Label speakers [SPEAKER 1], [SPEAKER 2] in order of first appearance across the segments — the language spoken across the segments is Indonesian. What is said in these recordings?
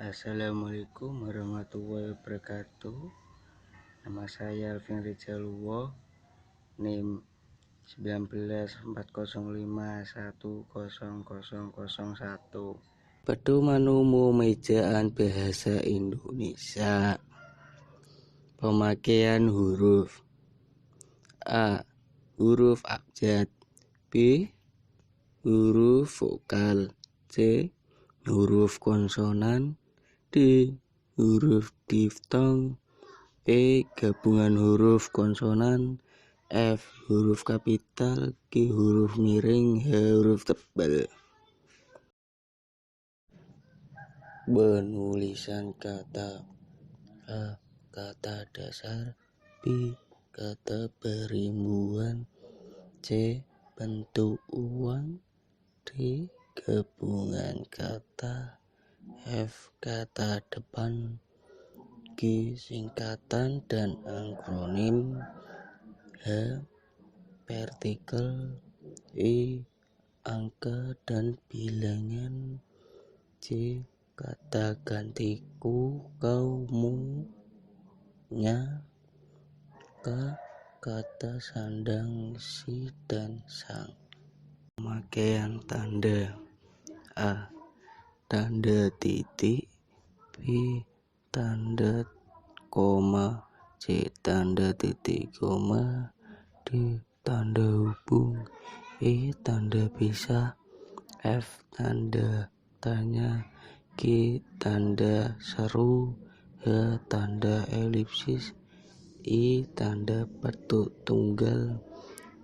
[SPEAKER 1] Assalamualaikum warahmatullahi wabarakatuh. Nama saya Alvin Rijaluwo, NIM 1940510001. Pedoman Ejaan Bahasa Indonesia. Pemakaian huruf: A. Huruf abjad. B. Huruf vokal. C. Huruf konsonan. D. Huruf diftong. E. Gabungan huruf konsonan. F. Huruf kapital. G. Huruf miring. H. Huruf tebal. Penulisan kata: A. Kata dasar. B. Kata perimbuhan. C. Bentuk uang. D. Gabungan kata. F. Kata depan. G. Singkatan dan akronim. H. Partikel. E. Angka dan bilangan. C. Kata gantiku, kaumu, nya. K. Kata sandang, si dan sang. Pemakaian tanda: A. Tanda titik. B. Tanda koma. C. Tanda titik koma. D. Tanda hubung. E. Tanda pisah. F. Tanda tanya. G. Tanda seru. H. Tanda elipsis. I. Tanda petuk tunggal.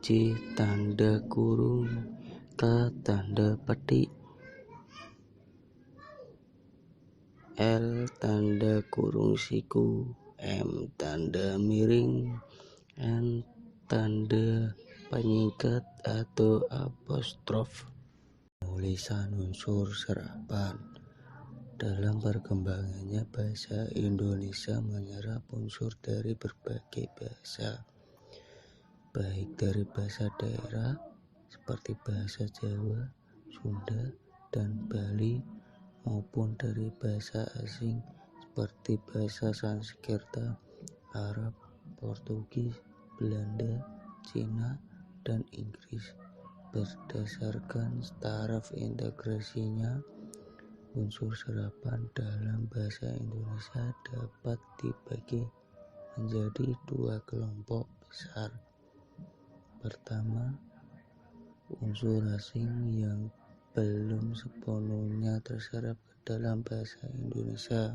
[SPEAKER 1] C. Tanda kurung. K. Tanda petik. L. Tanda kurung siku. M. Tanda miring. N. Tanda penyingkat atau apostrof. Penulisan unsur serapan. Dalam perkembangannya, bahasa Indonesia menyerap unsur dari berbagai bahasa, baik dari bahasa daerah seperti bahasa Jawa, Sunda, dan Bali, maupun dari bahasa asing seperti bahasa Sanskerta, Arab, Portugis, Belanda, Cina, dan Inggris. Berdasarkan taraf integrasinya, unsur serapan dalam bahasa Indonesia dapat dibagi menjadi dua kelompok besar. Pertama, unsur asing yang belum sepenuhnya terserap ke dalam bahasa Indonesia,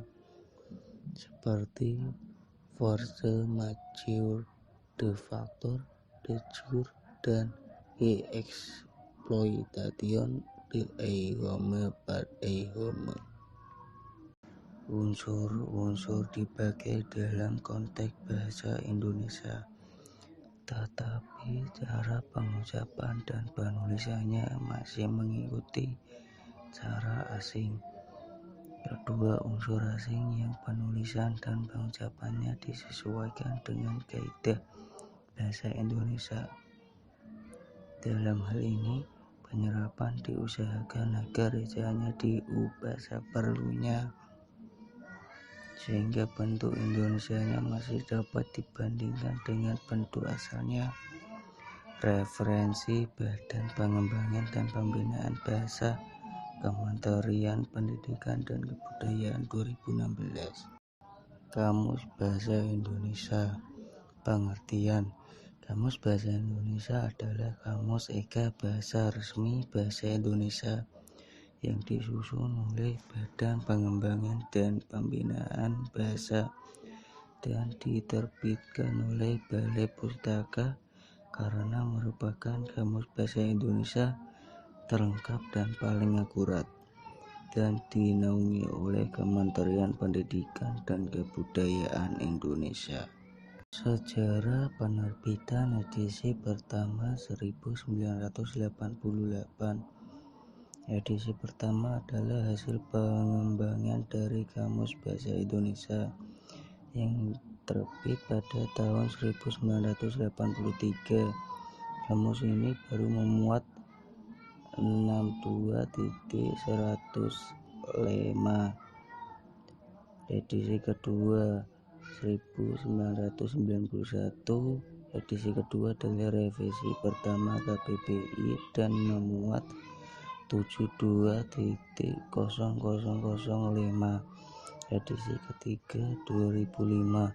[SPEAKER 1] seperti force majeure, de facto, de jure, dan exploitation de homme par homme. Unsur-unsur dipakai dalam konteks bahasa Indonesia, tetapi cara pengucapan dan penulisannya masih mengikuti cara asing. Kedua unsur asing yang penulisan dan pengucapannya disesuaikan dengan kaidah bahasa Indonesia. Dalam hal ini, penyerapan diusahakan agar ejaannya diubah seperlunya, sehingga bentuk Indonesianya masih dapat dibandingkan dengan bentuk asalnya. Referensi Badan Pengembangan dan Pembinaan Bahasa, Kementerian Pendidikan dan Kebudayaan 2016. Kamus Bahasa Indonesia. Pengertian: Kamus Bahasa Indonesia adalah kamus eka bahasa resmi bahasa Indonesia yang disusun oleh Badan Pengembangan dan Pembinaan Bahasa dan diterbitkan oleh Balai Pustaka karena merupakan kamus bahasa Indonesia terlengkap dan paling akurat, dan dinaungi oleh Kementerian Pendidikan dan Kebudayaan Indonesia. Sejarah penerbitan edisi pertama 1988. Edisi pertama adalah hasil pengembangan dari Kamus Bahasa Indonesia yang terbit pada tahun 1983. Kamus ini baru memuat 62.105 edisi kedua 1991. Edisi kedua adalah revisi pertama KPPI dan memuat 72.0005. Edisi ketiga 2005.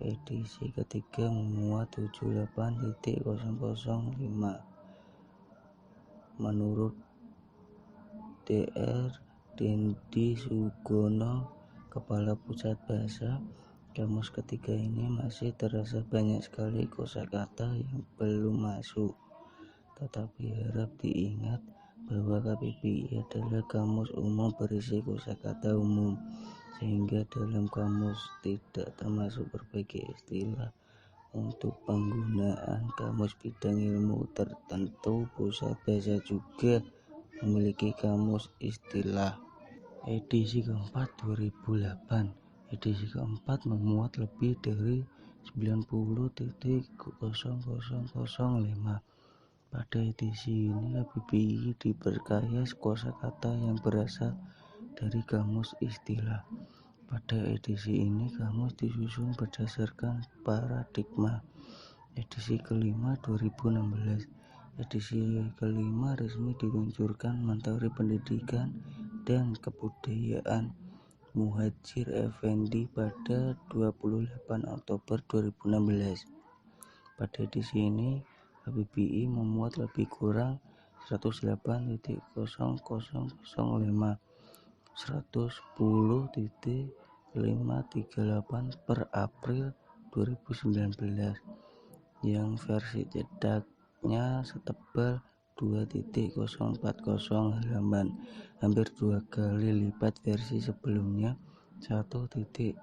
[SPEAKER 1] Edisi ketiga memuat 78.005. Menurut Dr. Dendi Sugono, Kepala Pusat Bahasa, kamus ketiga ini masih terasa banyak sekali kosakata yang belum masuk. Tetapi harap diingat bahwa KPPI adalah kamus umum berisi kosakata umum, sehingga dalam kamus tidak termasuk berbagai istilah. Untuk penggunaan kamus bidang ilmu tertentu, Pusat Bahasa juga memiliki kamus istilah. Edisi keempat 2008. Edisi keempat memuat lebih dari 90.0005. Pada edisi ini KPPI diperkaya kosakata yang berasal dari kamus istilah. Pada edisi ini kamus disusun berdasarkan paradigma. Edisi kelima 2016. Edisi kelima resmi diluncurkan Menteri Pendidikan dan Kebudayaan Muhadjir Effendi pada 28 Oktober 2016. Pada edisi ini KPPI memuat lebih kurang 108.0005 110.538 per April 2019 yang versi cetaknya setebal 2.040 halaman, hampir 2 kali lipat versi sebelumnya 1.400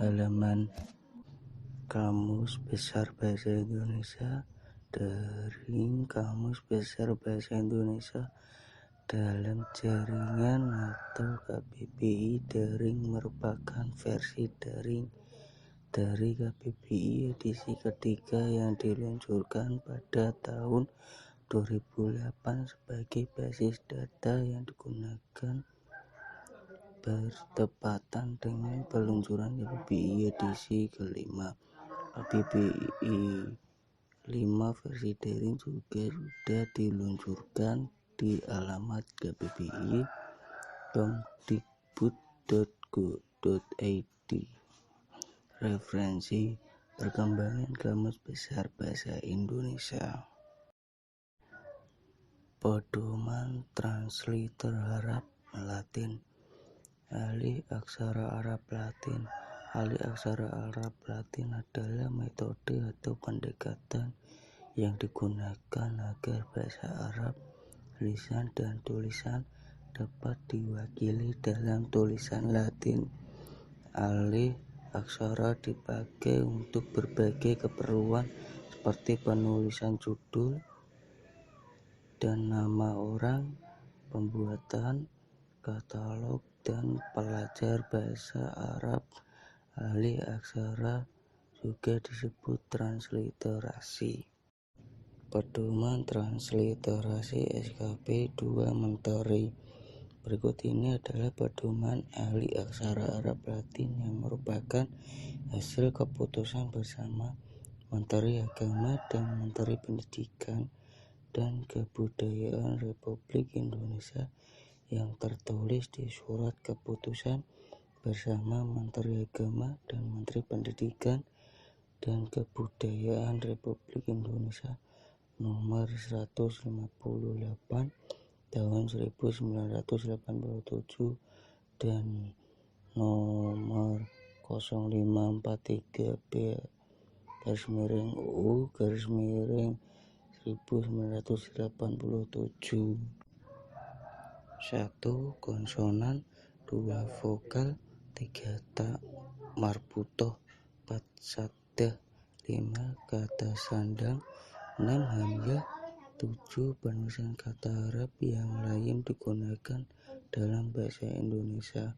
[SPEAKER 1] halaman. Kamus Besar Bahasa Indonesia Daring. Kamus Besar Bahasa Indonesia dalam jaringan atau KPPI Daring merupakan versi daring dari KPPI edisi ketiga yang diluncurkan pada tahun 2008 sebagai basis data yang digunakan bertepatan dengan peluncuran KPPI edisi kelima. KPPI 5 versi daring juga sudah diluncurkan di alamat kppi.kemdikbud.go.id. Referensi perkembangan Kamus Besar Bahasa Indonesia. Pedoman transliter Arab Latin. Ahli aksara Arab Latin. Ahli aksara Arab Latin adalah metode atau pendekatan yang digunakan agar bahasa Arab, lisan dan tulisan dapat diwakili dalam tulisan Latin. Ahli aksara dipakai untuk berbagai keperluan seperti penulisan judul dan nama orang, pembuatan katalog, dan pelajar bahasa Arab. Ahli aksara juga disebut transliterasi. Pedoman transliterasi SKP 2 Menteri. Berikut ini adalah pedoman ahli aksara Arab Latin yang merupakan hasil keputusan bersama Menteri Agama dan Menteri Pendidikan dan Kebudayaan Republik Indonesia yang tertulis di surat keputusan bersama Menteri Agama dan Menteri Pendidikan dan Kebudayaan Republik Indonesia nomor 158 tahun 1987 dan nomor 0543B/U/1987. 1. Konsonan, 2 vokal, 3 ta marbutoh, 4 saddah, 5 kata sandang, 6 hamzah, 7 penulisan kata Arab yang lain digunakan dalam bahasa Indonesia,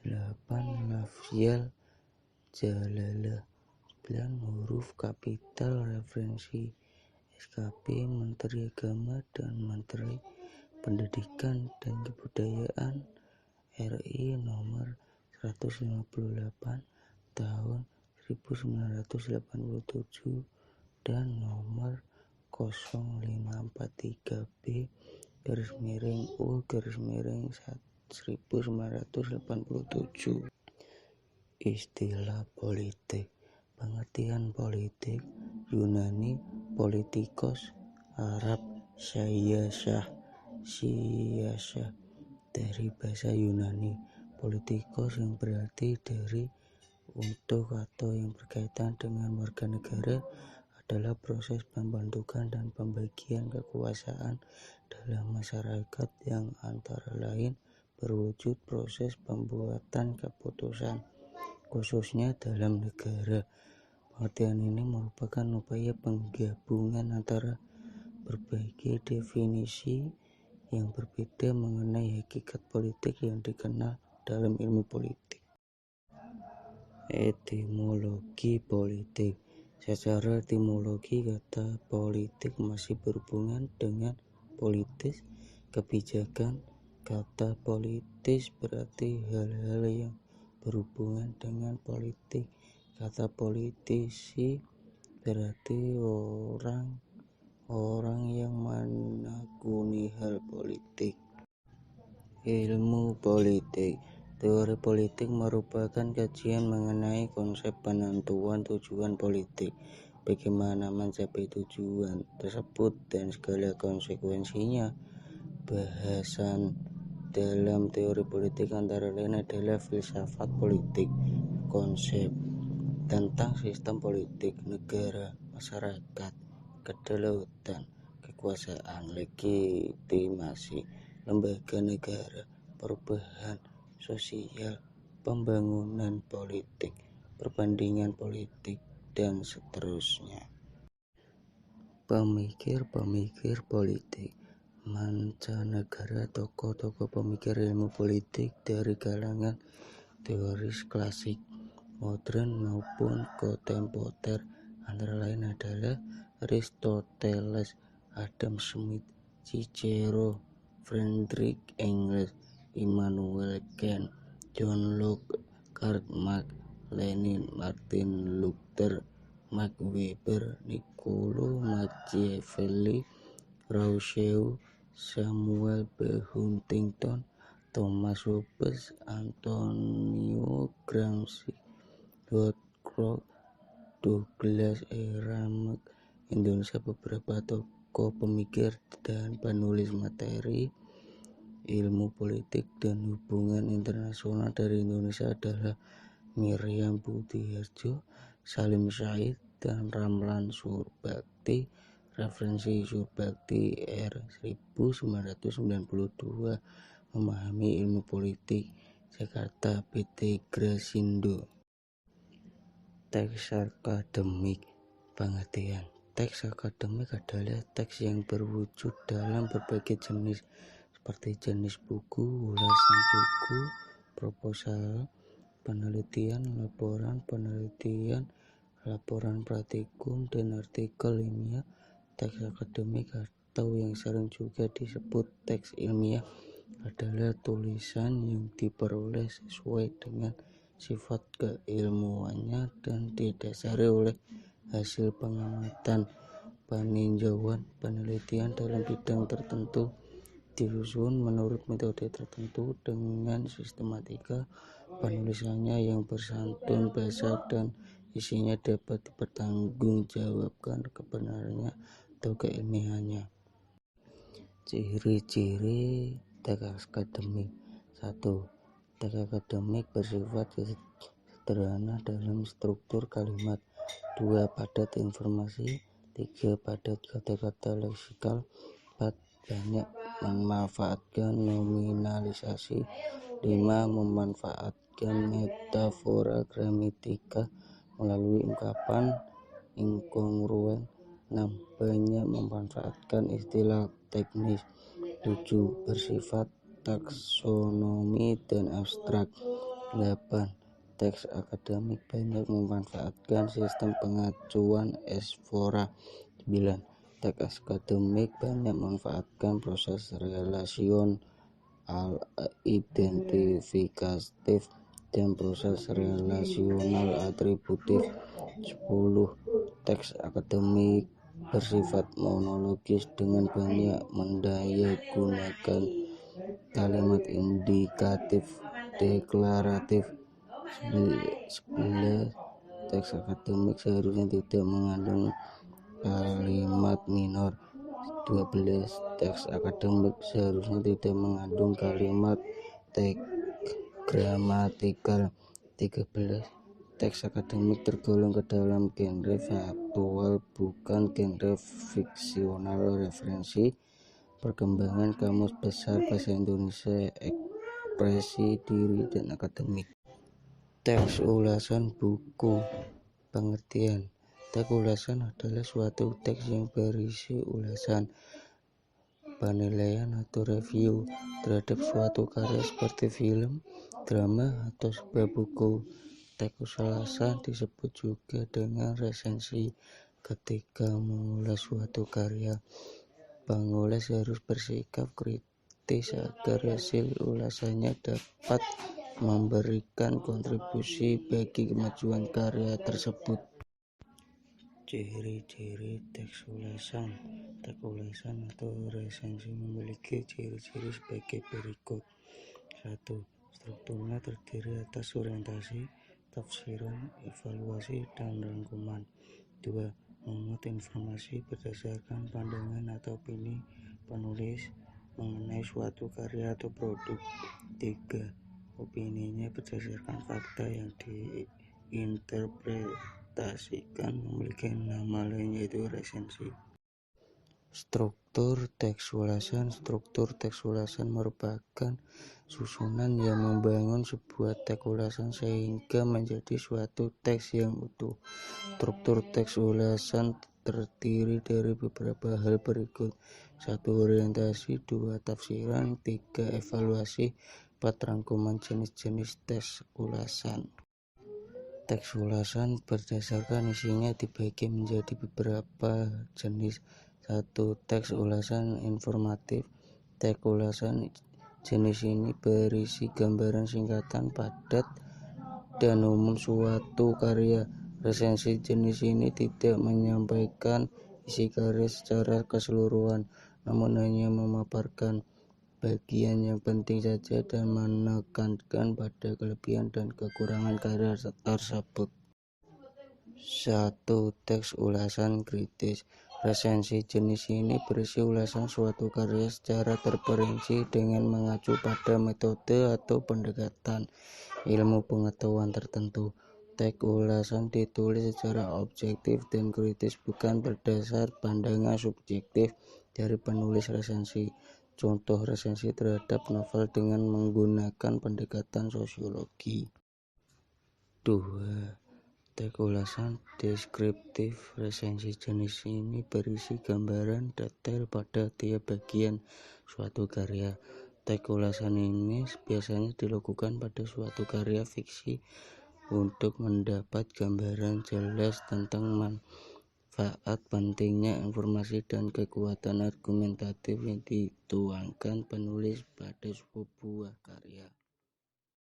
[SPEAKER 1] 8 lafziyal jalalah, 9 huruf kapital referensi SKP Menteri Agama dan Menteri Pendidikan dan Kebudayaan RI nomor 158 tahun 1987 dan nomor 0543B U/1987. Istilah politik. Pengertian politik Yunani politikos, Arab siyasah. Dari bahasa Yunani, politikos yang berarti dari, untuk, atau yang berkaitan dengan warga negara adalah proses pembentukan dan pembagian kekuasaan dalam masyarakat yang antara lain berwujud proses pembuatan keputusan, khususnya dalam negara. Pengertian ini merupakan upaya penggabungan antara berbagai definisi yang berbeda mengenai hakikat politik yang dikenal dalam ilmu politik. Etimologi politik. Secara etimologi, kata politik masih berhubungan dengan politis, kebijakan. Kata politis berarti hal-hal yang berhubungan dengan politik. Kata politisi berarti orang yang menekuni hal politik. Ilmu politik. Teori politik merupakan kajian mengenai konsep penentuan tujuan politik, bagaimana mencapai tujuan tersebut dan segala konsekuensinya. Bahasan dalam teori politik antara lain adalah filsafat politik, konsep tentang sistem politik, negara, masyarakat, kedaulatan, kekuasaan, legitimasi lembaga negara, perubahan sosial, pembangunan politik, perbandingan politik, dan seterusnya. Pemikir-pemikir politik mancanegara. Tokoh-tokoh pemikir ilmu politik dari kalangan teoris klasik, modern maupun kontemporer antara lain adalah Aristoteles, Adam Smith, Cicero, Friedrich Engels, Immanuel Kant, John Locke, Karl Marx, Lenin, Martin Luther, Max Weber, Niccolo Machiavelli, Rousseau, Samuel B. Huntington, Thomas Hobbes, Antonio Gramsci, Woodrow Douglas, Ramage. Indonesia. Beberapa tokoh pemikir dan penulis materi ilmu politik dan hubungan internasional dari Indonesia adalah Miriam Budiharjo, Salim Said, dan Ramlan Surbakti. Referensi Surbakti R. 1992. Memahami ilmu politik. Jakarta, PT Grasindo. Teks akademik. Pengertian. Teks akademik adalah teks yang berwujud dalam berbagai jenis, seperti jenis buku, ulasan buku, proposal, penelitian, laporan penelitian, laporan praktikum, dan artikel ilmiah. Teks akademik atau yang sering juga disebut teks ilmiah adalah tulisan yang diperoleh sesuai dengan sifat keilmuannya dan didasari oleh hasil pengamatan, peninjauan, penelitian dalam bidang tertentu, disusun menurut metode tertentu dengan sistematika penulisannya yang bersantun bahasa dan isinya dapat dipertanggungjawabkan kebenarannya atau keilmiahannya. Ciri-ciri teks akademik. 1. Teks akademik bersifat sederhana dalam struktur kalimat. 2. Padat informasi. 3. Padat kata-kata leksikal. 4. Banyak memanfaatkan nominalisasi. 5. Memanfaatkan metafora gramatikal melalui ungkapan inkongruen. 6. Banyak memanfaatkan istilah teknis. 7. Bersifat taksonomi dan abstrak. 8. Teks akademik banyak memanfaatkan sistem pengacuan esfora. 9. Teks akademik banyak memanfaatkan proses relasion identifikatif dan proses relasional atributif. 10. Teks akademik bersifat monologis dengan banyak mendayagunakan kalimat indikatif deklaratif. 11. Teks akademik seharusnya tidak mengandung kalimat minor. 12. Teks akademik seharusnya tidak mengandung kalimat gramatikal. 13. Teks akademik tergolong ke dalam genre faktual, bukan genre fiksional. Referensi: Perkembangan Kamus Besar Bahasa Indonesia, Ekspresi Diri dan Akademik. Teks ulasan buku. Pengertian: teks ulasan adalah suatu teks yang berisi ulasan, penilaian atau review terhadap suatu karya seperti film, drama, atau sebuah buku. Teks ulasan disebut juga dengan resensi. Ketika mengulas suatu karya, penulis harus bersikap kritis agar hasil ulasannya dapat memberikan kontribusi bagi kemajuan karya tersebut. Ciri-ciri teks ulasan. Teks ulasan atau resensi memiliki ciri-ciri sebagai berikut. 1. Strukturnya terdiri atas orientasi, tafsiran, evaluasi, dan rangkuman. 2. Memuat informasi berdasarkan pandangan atau opini penulis mengenai suatu karya atau produk. 3. Opininya berdasarkan fakta yang diinterpretasikan, memiliki nama lain yaitu resensi. Struktur teks ulasan. Struktur teks ulasan merupakan susunan yang membangun sebuah teks ulasan sehingga menjadi suatu teks yang utuh. Struktur teks ulasan terdiri dari beberapa hal berikut. 1. Orientasi. 2. Tafsiran. 3. Evaluasi. 4. Rangkuman. Jenis-jenis teks ulasan. Teks ulasan berdasarkan isinya dibagi menjadi beberapa jenis. 1. Teks ulasan informatif. Teks ulasan jenis ini berisi gambaran singkatan, padat, dan umum suatu karya. Resensi jenis ini tidak menyampaikan isi karya secara keseluruhan, namun hanya memaparkan bagian yang penting saja dan menekankan pada kelebihan dan kekurangan karya tersebut. 1. Teks ulasan kritis. Resensi jenis ini berisi ulasan suatu karya secara terperinci dengan mengacu pada metode atau pendekatan ilmu pengetahuan tertentu. Teks ulasan ditulis secara objektif dan kritis, bukan berdasar pandangan subjektif dari penulis resensi. Contoh resensi terhadap novel dengan menggunakan pendekatan sosiologi. 2. Teks ulasan deskriptif. Resensi jenis ini berisi gambaran detail pada tiap bagian suatu karya. Teks ulasan ini biasanya dilakukan pada suatu karya fiksi untuk mendapat gambaran jelas tentang manfaat, pentingnya informasi, dan kekuatan argumentatif yang dituangkan penulis pada sebuah karya.